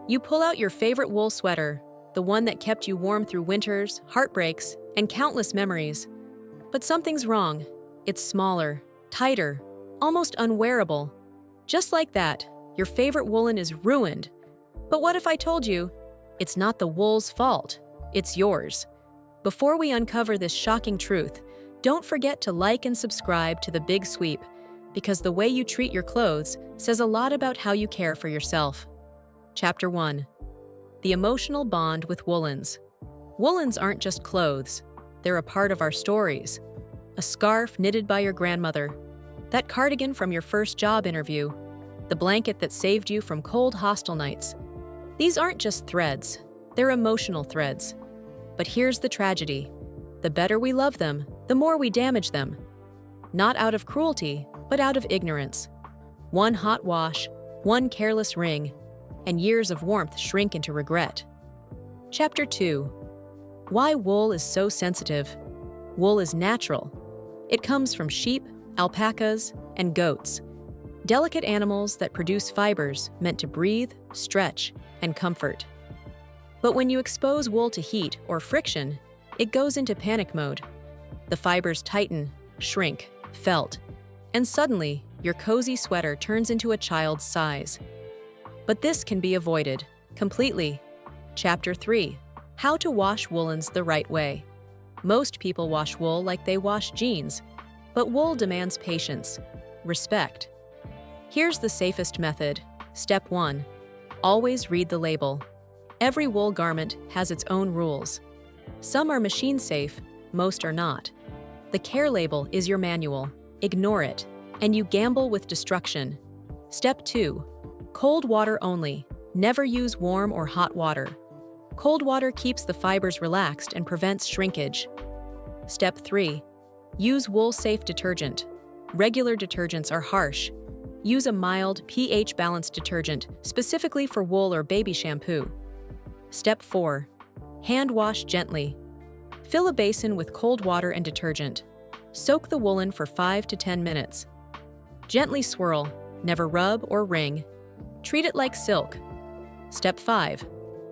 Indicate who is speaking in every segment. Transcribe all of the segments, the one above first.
Speaker 1: You pull out your favorite wool sweater, the one that kept you warm through winters, heartbreaks, and countless memories. But something's wrong. It's smaller, tighter, almost unwearable. Just like that, your favorite woolen is ruined. But what if I told you, it's not the wool's fault, it's yours? Before we uncover this shocking truth, don't forget to like and subscribe to The Big Sweep, because the way you treat your clothes says a lot about how you care for yourself. Chapter 1. The emotional bond with woolens. Woolens aren't just clothes. They're a part of our stories. A scarf knitted by your grandmother, that cardigan from your first job interview, the blanket that saved you from cold hostel nights. These aren't just threads, they're emotional threads. But here's the tragedy. The better we love them, the more we damage them. Not out of cruelty, but out of ignorance. One hot wash, one careless wring, and years of warmth shrink into regret. Chapter 2. Why wool is so sensitive. Wool is natural. It comes from sheep, alpacas, and goats. Delicate animals that produce fibers meant to breathe, stretch, and comfort. But when you expose wool to heat or friction, it goes into panic mode. The fibers tighten, shrink, felt, and suddenly your cozy sweater turns into a child's size. But this can be avoided completely. Chapter 3. How to wash woolens the right way. Most people wash wool like they wash jeans, but wool demands patience, respect. Here's the safest method. Step 1. Always read the label. Every wool garment has its own rules. Some are machine safe, most are not. The care label is your manual. Ignore it, and you gamble with destruction. Step 2. Cold water only. Never use warm or hot water. Cold water keeps the fibers relaxed and prevents shrinkage. Step 3. Use wool-safe detergent. Regular detergents are harsh. Use a mild, pH-balanced detergent specifically for wool or baby shampoo. Step 4. Hand wash gently. Fill a basin with cold water and detergent. Soak the woolen for 5 to 10 minutes. Gently swirl, never rub or wring. Treat it like silk. Step 5.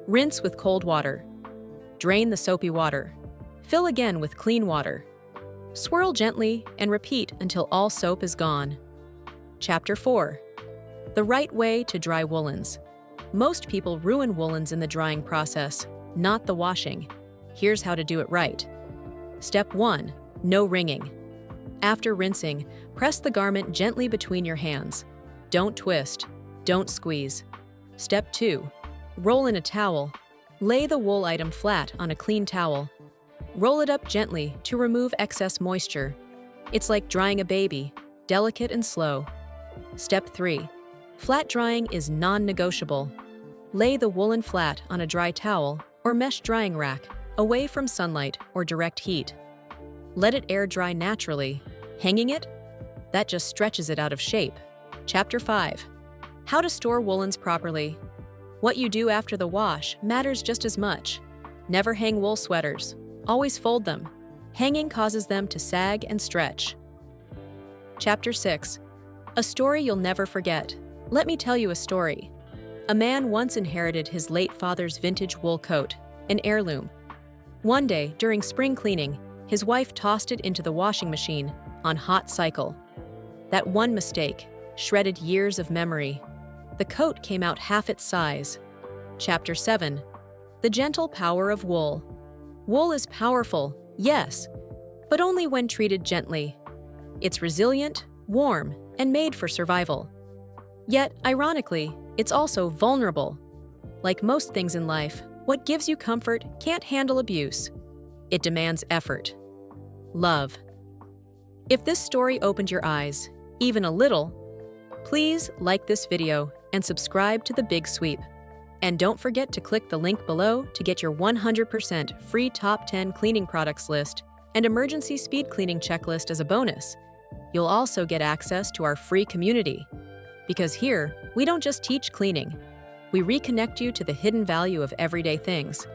Speaker 1: Rinse with cold water. Drain the soapy water. Fill again with clean water. Swirl gently and repeat until all soap is gone. Chapter 4. The right way to dry woolens. Most people ruin woolens in the drying process, not the washing. Here's how to do it right. Step 1. No wringing. After rinsing, press the garment gently between your hands. Don't twist. Don't squeeze. Step 2. Roll in a towel. Lay the wool item flat on a clean towel. Roll it up gently to remove excess moisture. It's like drying a baby, delicate and slow. Step 3. Flat drying is non-negotiable. Lay the woolen flat on a dry towel or mesh drying rack, away from sunlight or direct heat. Let it air dry naturally. Hanging it? That just stretches it out of shape. Chapter 5. How to store woolens properly. What you do after the wash matters just as much. Never hang wool sweaters. Always fold them. Hanging causes them to sag and stretch. Chapter 6. A story you'll never forget. Let me tell you a story. A man once inherited his late father's vintage wool coat, an heirloom. One day, during spring cleaning, his wife tossed it into the washing machine on hot cycle. That one mistake shredded years of memory. The coat came out half its size. Chapter 7. The gentle power of wool. Wool is powerful, yes, but only when treated gently. It's resilient, warm, and made for survival. Yet, ironically, it's also vulnerable. Like most things in life, what gives you comfort can't handle abuse. It demands effort. Love. If this story opened your eyes, even a little, please like this video and subscribe to The Big Sweep. And don't forget to click the link below to get your 100% free top 10 cleaning products list and emergency speed cleaning checklist as a bonus. You'll also get access to our free community. Because here, we don't just teach cleaning. We reconnect you to the hidden value of everyday things.